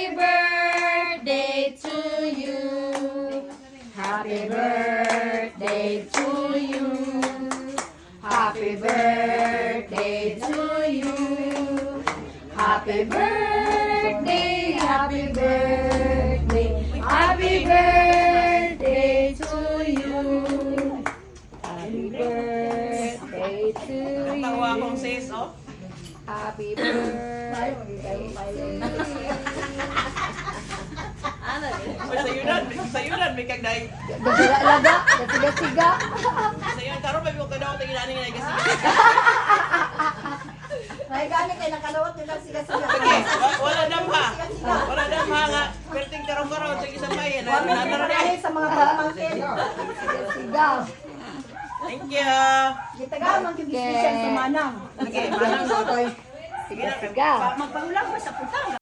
Happy birthday to you. Happy birthday to you. Happy birthday to you. Happy birthday, happy birthday, happy birthday to you. Happy birthday to you. Tawa akong sis, oh. Happy birthday. Sayunan, may kagday. Gagalaga, gasiga-siga. Sayunan, karon may mga kadaw, tingin nanin nga kasi. May gamit ay nakalawat nila siga-siga. Sige, wala damha. Wala damha nga. Perting karong-karong, sige sa bayan. Wami dahil sa mga palamangkin. Siga. Thank you. Gitaga man kibisbisan sa manang. Okay, manang sa toy. Siga-siga. Magpangulang ba sa